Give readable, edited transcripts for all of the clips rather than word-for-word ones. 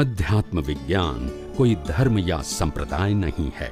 अध्यात्म विज्ञान कोई धर्म या संप्रदाय नहीं है,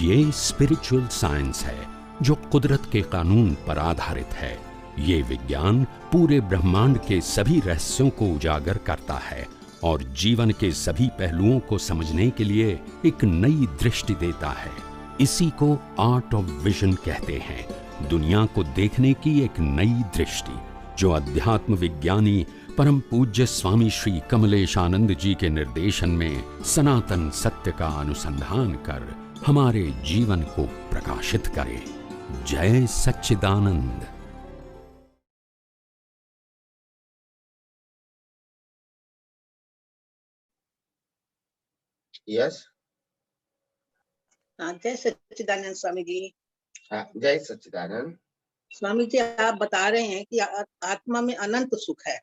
ये स्पिरिचुअल साइंस है जो कुदरत के कानून पर आधारित है। ये विज्ञान पूरे ब्रह्मांड के सभी रहस्यों को उजागर करता है और जीवन के सभी पहलुओं को समझने के लिए एक नई दृष्टि देता है। इसी को आर्ट ऑफ विजन कहते हैं, दुनिया को देखने की एक नई दृष्टि, जो अध्यात्म विज्ञानी परम पूज्य स्वामी श्री कमलेशानंद जी के निर्देशन में सनातन सत्य का अनुसंधान कर हमारे जीवन को प्रकाशित करे। जय सच्चिदानंद। यस। जय सच्चिदानंद स्वामी जी। जय सच्चिदानंद। स्वामी जी, आप बता रहे हैं कि आत्मा में अनंत सुख है।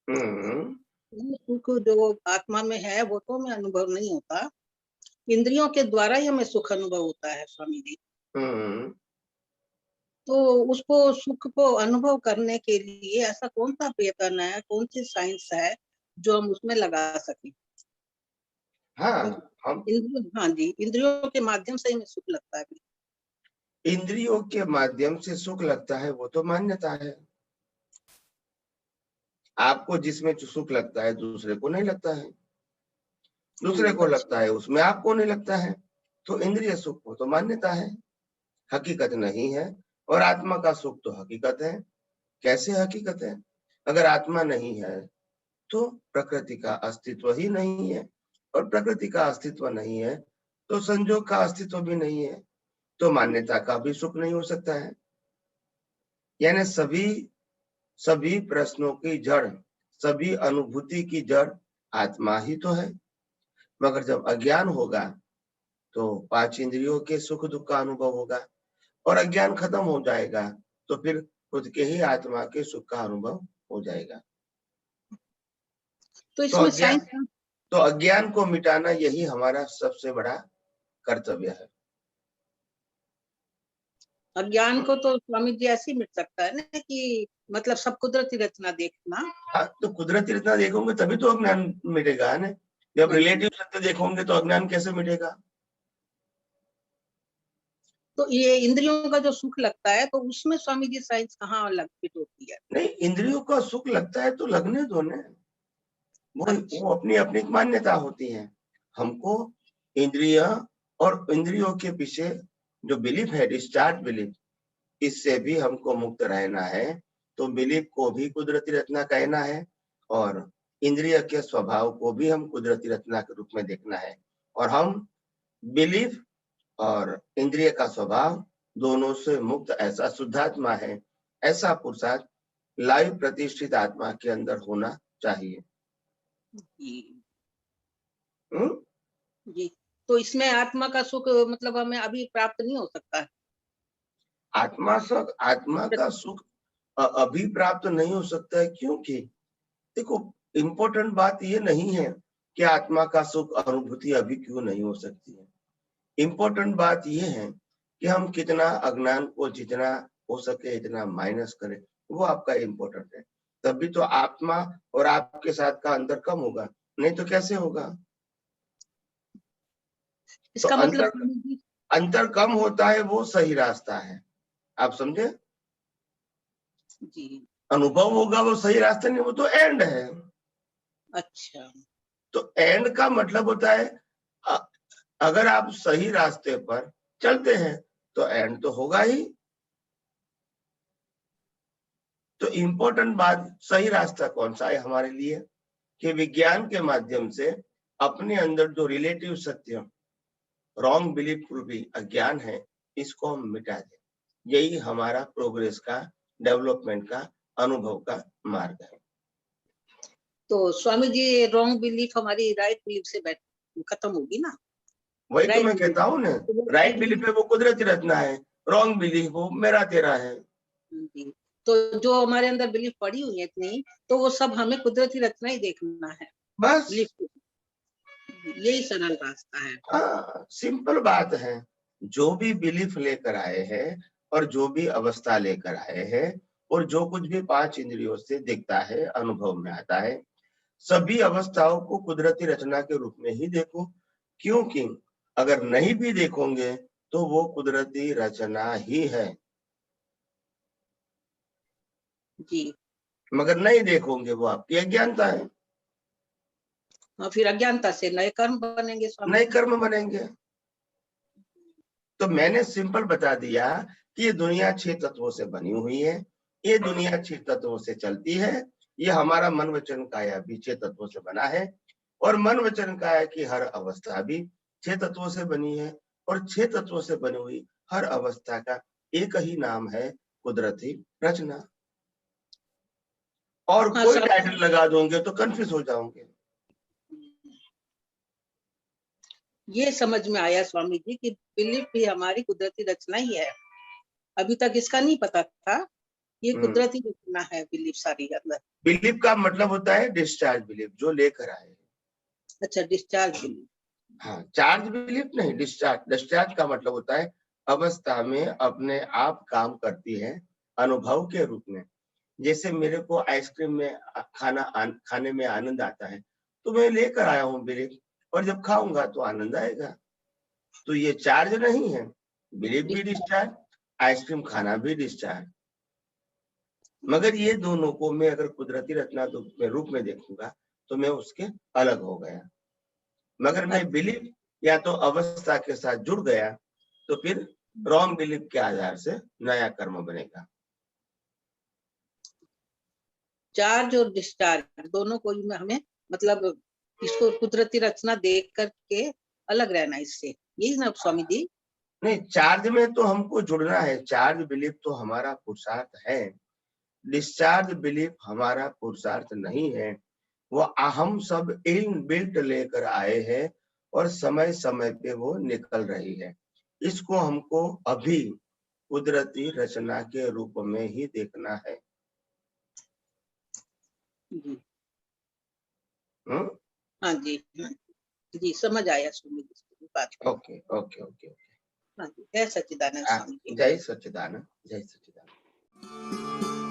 सुख जो आत्मा में है वो तो हमें अनुभव नहीं होता, इंद्रियों के द्वारा ही हमें सुख अनुभव होता है स्वामी जी। तो उसको सुख को अनुभव करने के लिए ऐसा कौन सा प्रयत्न है, कौन सी साइंस है जो हम उसमें लगा सकें? हाँ जी, इंद्रियों के माध्यम से हमें सुख लगता है। इंद्रियों के माध्यम से सुख लगता है वो तो मान्यता है। आपको जिसमें सुख लगता है दूसरे को नहीं लगता है, दूसरे को लगता है उसमें आपको नहीं लगता है, तो इंद्रिय सुख वो तो मान्यता है, हकीकत नहीं है। और आत्मा का सुख तो हकीकत है। कैसे हकीकत है? अगर आत्मा नहीं है तो प्रकृति का अस्तित्व ही नहीं है, और प्रकृति का अस्तित्व नहीं है तो संजोग का अस्तित्व भी नहीं है, तो मान्यता का भी सुख नहीं हो सकता है। यानी सभी प्रश्नों की जड़, सभी अनुभूति की जड़ आत्मा ही तो है। मगर जब अज्ञान होगा तो 5 इंद्रियों के सुख दुख का अनुभव होगा, और अज्ञान खत्म हो जाएगा तो फिर खुद के ही आत्मा के सुख का अनुभव हो जाएगा। तो अज्ञान को मिटाना यही हमारा सबसे बड़ा कर्तव्य है। अज्ञान को तो स्वामी जी ऐसे ही मिट सकता है ना, कि मतलब सब कुदरती रचना देखना। हाँ, तो कुदरती रचना देखोगे तभी तो अज्ञान मिटेगा ना। जब रिलेटिव सत्य देखोगे तो अज्ञान कैसे मिटेगा? तो ये इंद्रियों का जो सुख लगता है तो उसमें स्वामी जी साइंस कहाँ फिट होती है? नहीं, इंद्रियों का सुख लगता है तो लगने दो ना, वो अपनी अपनी मान्यता होती है। हमको इंद्रिय और इंद्रियों के पीछे जो बिलीफ है, डिस्चार्ज बिलीफ, इससे भी हमको मुक्त रहना है। तो बिलीफ को भी कुदरती रचना कहना है, और इंद्रिय के स्वभाव को भी हम कुदरती रचना के रूप में देखना है। और हम बिलीफ और इंद्रिय का स्वभाव दोनों से मुक्त ऐसा शुद्धात्मा है, ऐसा पुरुषार्थ लाइव प्रतिष्ठित आत्मा के अंदर होना चाहिए। जी, तो इसमें आत्मा का सुख मतलब हमें अभी प्राप्त नहीं हो सकता है। आत्मा का सुख अभी प्राप्त नहीं हो सकता है, क्योंकि देखो इम्पोर्टेंट बात ये नहीं है कि आत्मा का सुख अनुभूति अभी क्यों नहीं हो सकती है। इम्पोर्टेंट बात ये है कि हम कितना अज्ञान को जितना हो सके इतना माइनस करें, वो आपका इम्पोर्टेंट है। तभी तो आत्मा और आपके साथ का अंतर कम होगा, नहीं तो कैसे होगा? इसका तो मतलब अंतर कम होता है, वो सही रास्ता है। आप समझे? जी, अनुभव होगा वो सही रास्ता नहीं, वो तो एंड है। अच्छा, तो एंड का मतलब होता है अगर आप सही रास्ते पर चलते हैं तो एंड तो होगा ही। तो इम्पोर्टेंट बात सही रास्ता कौन सा है हमारे लिए, कि विज्ञान के माध्यम से अपने अंदर जो रिलेटिव सत्य, रॉन्ग बिलीफ रूपी अज्ञान है, इसको हम मिटा दें। यही हमारा प्रोग्रेस का, डेवलपमेंट का, अनुभव का मार्ग है। तो स्वामी जी रॉन्ग बिलीफ हमारी राइट बिलीफ से खत्म होगी ना? वही तो मैं कहता हूँ ना, राइट बिलीफ है वो कुदरती रचना है, रॉन्ग बिलीफ वो मेरा तेरा है। तो जो हमारे अंदर बिलीफ पड़ी हुई है इतनी, तो वो सब हमें कुदरती रचना ही देखना है, बस यही सरल रास्ता है। हाँ, सिंपल बात है। जो भी बिलीफ लेकर आए हैं और जो भी अवस्था लेकर आए हैं और जो कुछ भी 5 इंद्रियों से दिखता है, अनुभव में आता है, सभी अवस्थाओं को कुदरती रचना के रूप में ही देखो, क्योंकि अगर नहीं भी देखोगे तो वो कुदरती रचना ही है। जी। मगर नहीं देखोगे वो आपकी अज्ञानता है, फिर अज्ञानता से नए कर्म बनेंगे स्वामी नए जी। कर्म बनेंगे। तो मैंने सिंपल बता दिया कि ये दुनिया 6 तत्वों से बनी हुई है, ये दुनिया 6 तत्वों से चलती है, ये हमारा मन वचन काया भी 6 तत्वों से बना है, और मन वचन काया की हर अवस्था भी 6 तत्वों से बनी है, और 6 तत्वों से बनी हुई हर अवस्था का एक ही नाम है कुदरती रचना। और हाँ कोई स्वामी टाइटल लगा दोगे तो कंफ्यूज हो जाओगे। ये समझ में आया स्वामी जी कि बिलीफ भी हमारी कुदरती रचना ही है। अभी तक इसका नहीं पता था, ये कुदरती रचना है बिलीफ सारी अंदर। बिलीफ का मतलब होता है डिस्चार्ज बिलीफ, जो लेकर आए। अच्छा, डिस्चार्ज बिलीफ। हाँ, चार्ज बिलीफ नहीं, डिस्चार्ज। डिस्चार्ज का मतलब होता है अवस्था में अपने आप काम करती है अनुभव के रूप में। जैसे मेरे को आइसक्रीम में खाने में आनंद आता है, तो मैं लेकर आया हूँ बिलीफ, और जब खाऊंगा तो आनंद आएगा। तो ये चार्ज नहीं है, बिलीफ भी डिस्चार्ज, आइसक्रीम खाना भी डिस्चार्ज। मगर ये दोनों को मैं अगर कुदरती रचना रूप में देखूंगा तो मैं उसके अलग हो गया। मगर मैं बिलीफ या तो अवस्था के साथ जुड़ गया तो फिर रॉन्ग बिलीफ के आधार से नया कर्म बनेगा। चार्ज और डिस्चार्ज दोनों को ही हमें मतलब इसको कुदरती रचना देख करके अलग रहना इससे, यही ना स्वामी जी? नहीं, चार्ज में तो हमको जुड़ना है, चार्ज बिलीफ तो हमारा पुरुषार्थ है, डिस्चार्ज बिलीफ हमारा पुरुषार्थ नहीं है। वो हम सब इन बिल्ट लेकर आए हैं और समय समय पे वो निकल रही है। इसको हमको अभी कुदरती रचना के रूप में ही देखना है। जी। हम्म, हाँ जी, हाँ जी, समझ आया स्वामी जी की बात को। Okay okay okay okay. हाँ जी, जय सच्चिदानंद स्वामी जी। जय सच्चिदानंद, जय सच्चिदानंद।